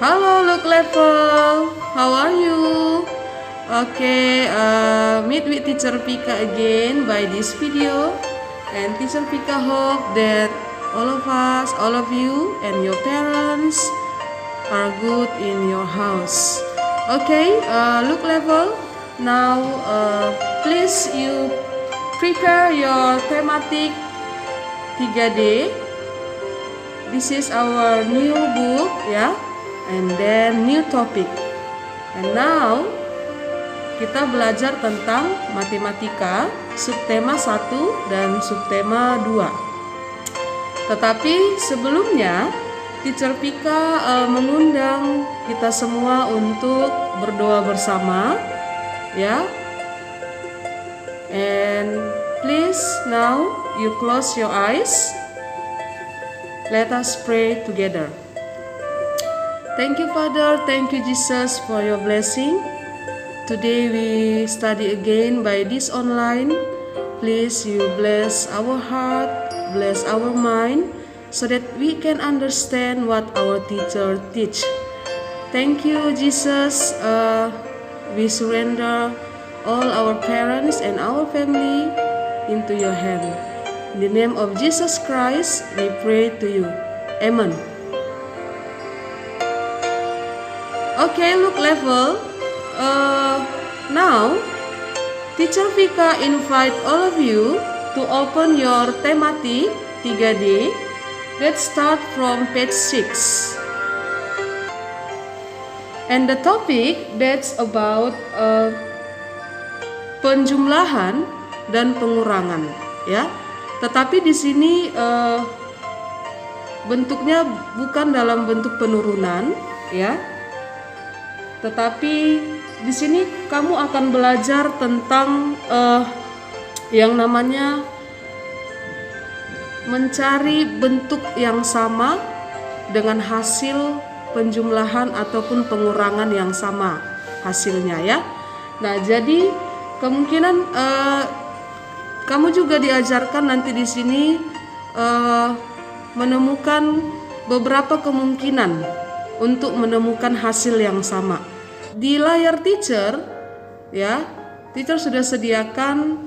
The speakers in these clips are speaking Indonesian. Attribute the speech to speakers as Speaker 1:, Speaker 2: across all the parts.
Speaker 1: Hello, Look Level. How are you? Okay, meet with Teacher Pika again by this video. And Teacher Pika hope that all of us, all of you, and your parents are good in your house. Okay, Look Level. Now, please you prepare your thematic 3D. This is our new book, yeah. And then new topic. And now kita belajar tentang matematika subtema 1 dan subtema 2. Tetapi sebelumnya Teacher Pika mengundang kita semua untuk berdoa bersama, ya. And please now you close your eyes. Let us pray together. Thank you, Father. Thank you, Jesus, for your blessing. Today we study again by this online. Please you bless our heart, bless our mind, so that we can understand what our teacher teach. Thank you, Jesus. We surrender all our parents and our family into your hand. In the name of Jesus Christ, we pray to you. Amen. Okay, Look Level. Now, Teacher Pika invite all of you to open your thematic 3D. Let's start from page 6. And the topic that's about penjumlahan dan pengurangan, ya. Tetapi di sini bentuknya bukan dalam bentuk penurunan, ya. Tetapi di sini kamu akan belajar tentang yang namanya mencari bentuk yang sama dengan hasil penjumlahan ataupun pengurangan yang sama hasilnya, ya. Nah, jadi kemungkinan kamu juga diajarkan nanti di sini menemukan beberapa kemungkinan untuk menemukan hasil yang sama. Di layar teacher, ya, teacher sudah sediakan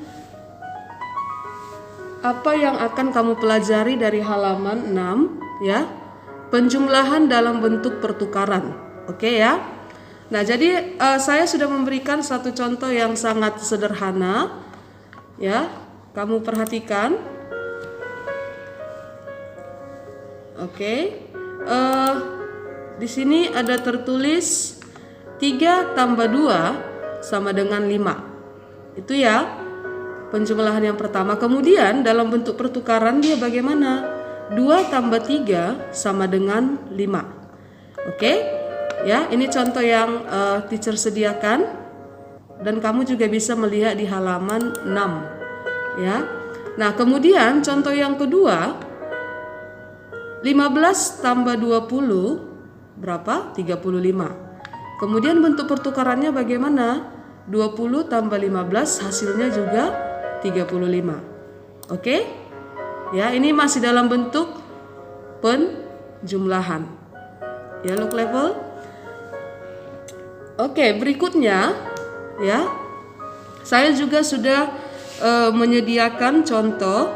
Speaker 1: apa yang akan kamu pelajari dari halaman 6, ya. Penjumlahan dalam bentuk pertukaran. Oke, ya. Nah, jadi saya sudah memberikan satu contoh yang sangat sederhana, ya. Kamu perhatikan. Oke. Di sini ada tertulis 3 tambah 2 sama dengan 5. Itu ya penjumlahan yang pertama. Kemudian dalam bentuk pertukaran dia bagaimana? 2 tambah 3 sama dengan 5. Oke? Ya, ini contoh yang teacher sediakan. Dan kamu juga bisa melihat di halaman 6. Ya. Nah, kemudian contoh yang kedua, 15 tambah 20 berapa? 35. Kemudian bentuk pertukarannya bagaimana? 20 tambah 15 hasilnya juga 35. Oke? Ya, ini masih dalam bentuk penjumlahan. Ya, Look Level. Oke, berikutnya, ya. Saya juga sudah menyediakan contoh.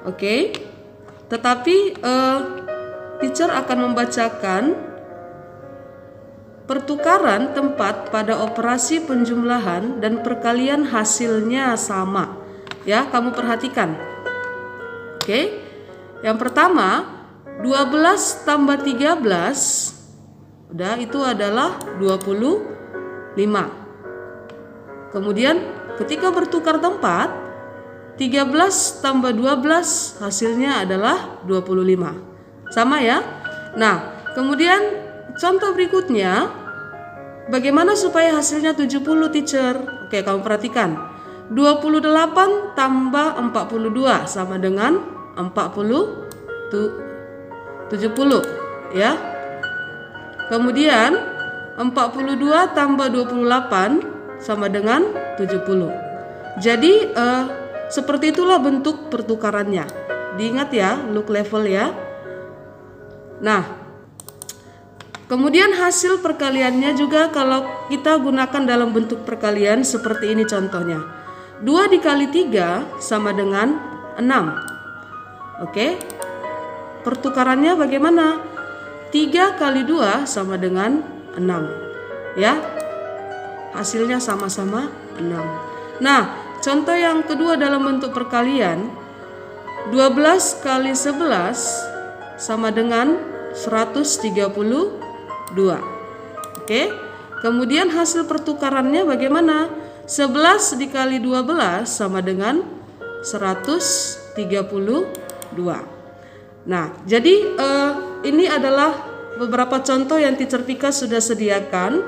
Speaker 1: Oke. Tetapi teacher akan membacakan pertukaran tempat pada operasi penjumlahan dan perkalian hasilnya sama. Ya, kamu perhatikan. Oke. Yang pertama, 12 tambah 13. Udah, itu adalah 25. Kemudian ketika bertukar tempat, 13 tambah 12 hasilnya adalah 25. Sama ya? Nah, kemudian contoh berikutnya, bagaimana supaya hasilnya 70, teacher? Oke, kamu perhatikan. 28 tambah 42 sama dengan 70, ya. Kemudian 42 tambah 28 sama dengan 70. Jadi seperti itulah bentuk pertukarannya. Diingat ya, Look Level ya. Nah, Kemudian hasil perkaliannya juga kalau kita gunakan dalam bentuk perkalian seperti ini contohnya. 2 dikali 3 sama dengan 6. Oke. Pertukarannya bagaimana? 3 kali 2 sama dengan 6. Ya. Hasilnya sama-sama 6. Nah, contoh yang kedua dalam bentuk perkalian, 12 kali 11 sama dengan 132. Oke. Kemudian hasil pertukarannya bagaimana? 11 dikali 12 sama dengan 132. Nah, jadi ini adalah beberapa contoh yang Teacher Vika sudah sediakan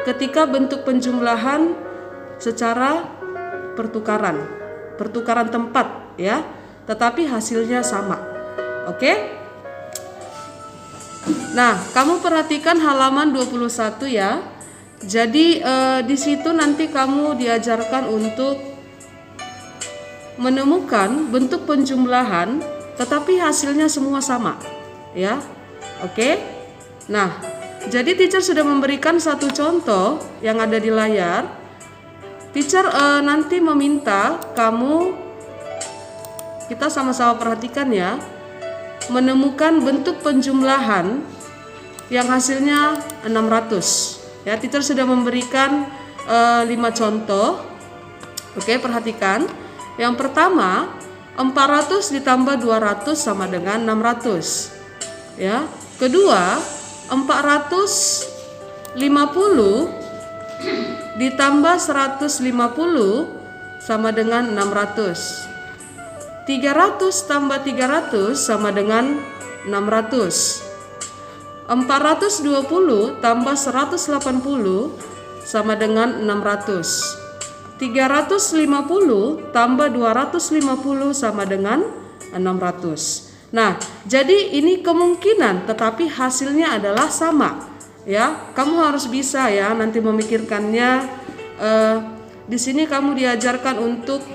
Speaker 1: ketika bentuk penjumlahan secara pertukaran tempat ya, tetapi hasilnya sama. Oke? Nah, kamu perhatikan halaman 21 ya. Jadi di situ nanti kamu diajarkan untuk menemukan bentuk penjumlahan tetapi hasilnya semua sama ya. Oke? Nah, jadi teacher sudah memberikan satu contoh yang ada di layar. Teacher nanti meminta kamu, kita sama-sama perhatikan ya, menemukan bentuk penjumlahan yang hasilnya 600. Ya, teacher sudah memberikan 5 contoh. Oke, perhatikan. Yang pertama, 400 ditambah 200 sama dengan 600. Ya. Kedua, 450 ditambah 150 sama dengan 600. 300 tambah 300 sama dengan 600. 420 tambah 180 sama dengan 600. 350 tambah 250 sama dengan 600. Nah, jadi ini kemungkinan tetapi hasilnya adalah sama. Ya, kamu harus bisa ya nanti memikirkannya. Di sini kamu diajarkan untuk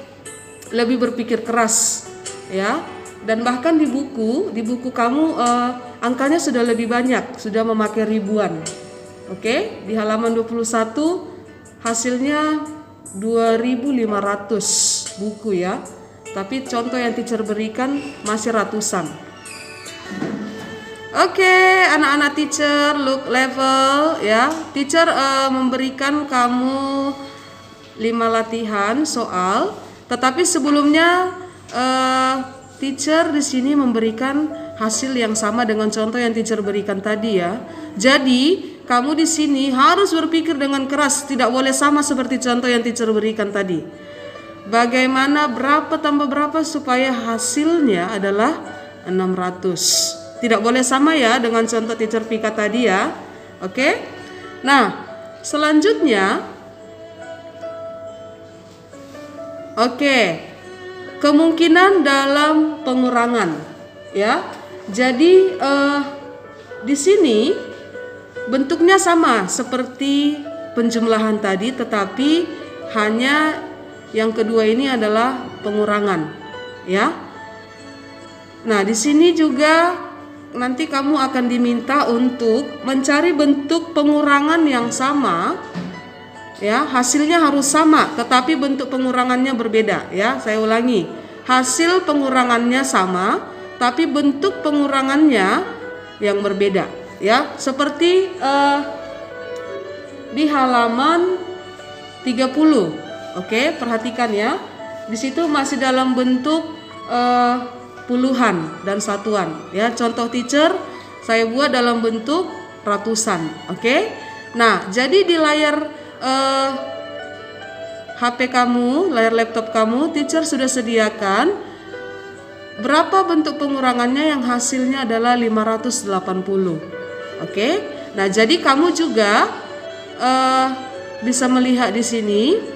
Speaker 1: lebih berpikir keras ya. Dan bahkan di buku kamu angkanya sudah lebih banyak, sudah memakai ribuan. Oke, di halaman 21 hasilnya 2.500 buku ya. Tapi contoh yang teacher berikan masih ratusan. Oke, anak-anak teacher look level ya. Teacher memberikan kamu 5 latihan soal, tetapi sebelumnya teacher di sini memberikan hasil yang sama dengan contoh yang teacher berikan tadi ya. Jadi kamu di sini harus berpikir dengan keras, tidak boleh sama seperti contoh yang teacher berikan tadi. Bagaimana berapa tambah berapa supaya hasilnya adalah 600. Tidak boleh sama ya dengan contoh teacher Vika tadi ya. Oke. Nah, selanjutnya kemungkinan dalam pengurangan ya. Jadi di sini bentuknya sama seperti penjumlahan tadi, tetapi hanya yang kedua ini adalah pengurangan ya. Nah, di sini juga nanti kamu akan diminta untuk mencari bentuk pengurangan yang sama ya. Hasilnya harus sama tetapi bentuk pengurangannya berbeda ya. Saya ulangi, hasil pengurangannya sama tapi bentuk pengurangannya yang berbeda ya. Seperti di halaman 30. Oke, perhatikan ya. Di situ masih dalam bentuk puluhan dan satuan ya. Contoh teacher saya buat dalam bentuk ratusan. Oke. Nah, jadi di layar HP kamu, layar laptop kamu, teacher sudah sediakan berapa bentuk pengurangannya yang hasilnya adalah 580. Oke. Nah, jadi kamu juga bisa melihat di sini.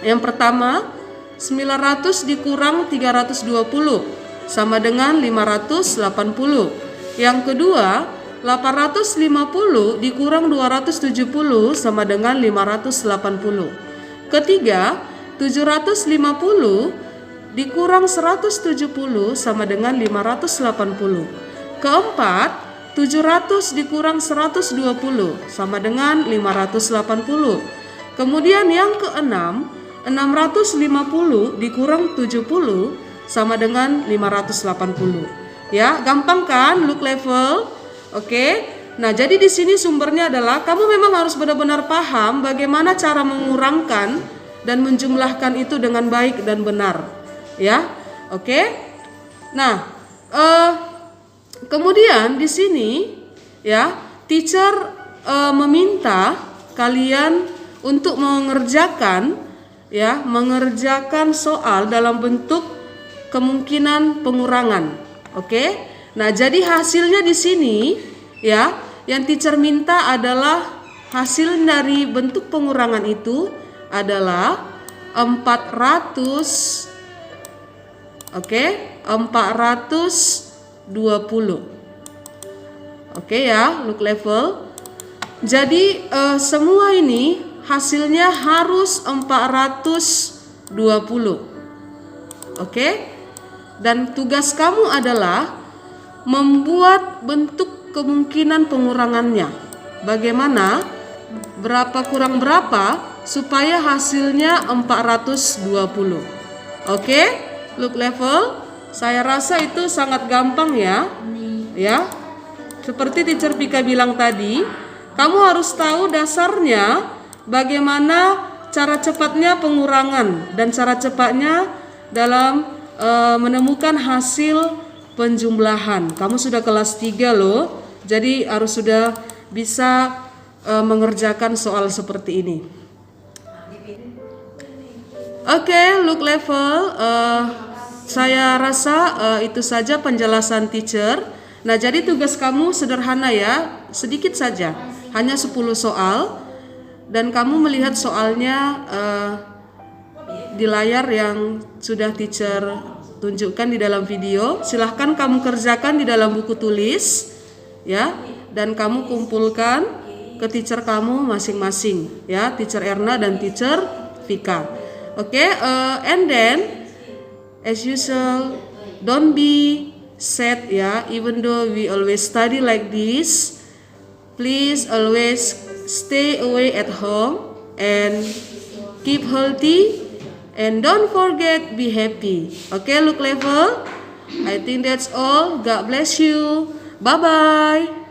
Speaker 1: Yang pertama, 900 dikurang 320 sama dengan 580. Yang kedua, 850 dikurang 270 sama dengan 580. Ketiga, 750 dikurang 170 sama dengan 580. Keempat, 700 dikurang 120 sama dengan 580. Kemudian yang keenam, 650 dikurang 70 sama dengan 580. Ya, gampang kan look level? Oke. Nah, jadi di sini sumbernya adalah kamu memang harus benar-benar paham bagaimana cara mengurangkan dan menjumlahkan itu dengan baik dan benar. Ya. Oke. Nah, kemudian di sini ya, teacher meminta kalian untuk mengerjakan soal dalam bentuk kemungkinan pengurangan. Oke. Nah, jadi hasilnya di sini ya, yang teacher minta adalah hasil dari bentuk pengurangan itu adalah 400. Oke, 420. Oke ya, look level. Jadi semua ini hasilnya harus 420. Oke. Dan tugas kamu adalah membuat bentuk kemungkinan pengurangannya. Bagaimana? Berapa kurang berapa supaya hasilnya 420. Oke? Look level. Saya rasa itu sangat gampang ya. Ya. Seperti teacher Pika bilang tadi, kamu harus tahu dasarnya bagaimana cara cepatnya pengurangan dan cara cepatnya dalam menemukan hasil penjumlahan. Kamu sudah kelas 3 loh. Jadi harus sudah bisa mengerjakan soal seperti ini. Oke, look level. Saya rasa itu saja penjelasan teacher. Nah, jadi tugas kamu sederhana ya, sedikit saja. Hanya 10 soal. Dan kamu melihat soalnya di layar yang sudah teacher tunjukkan di dalam video. Silahkan kamu kerjakan di dalam buku tulis ya, dan kamu kumpulkan ke teacher kamu masing-masing ya, teacher Erna dan teacher Vika. Oke, and then as usual, don't be sad ya, even though we always study like this, please always stay away at home and keep healthy. And don't forget, be happy. Okay, look level. I think that's all. God bless you. Bye-bye.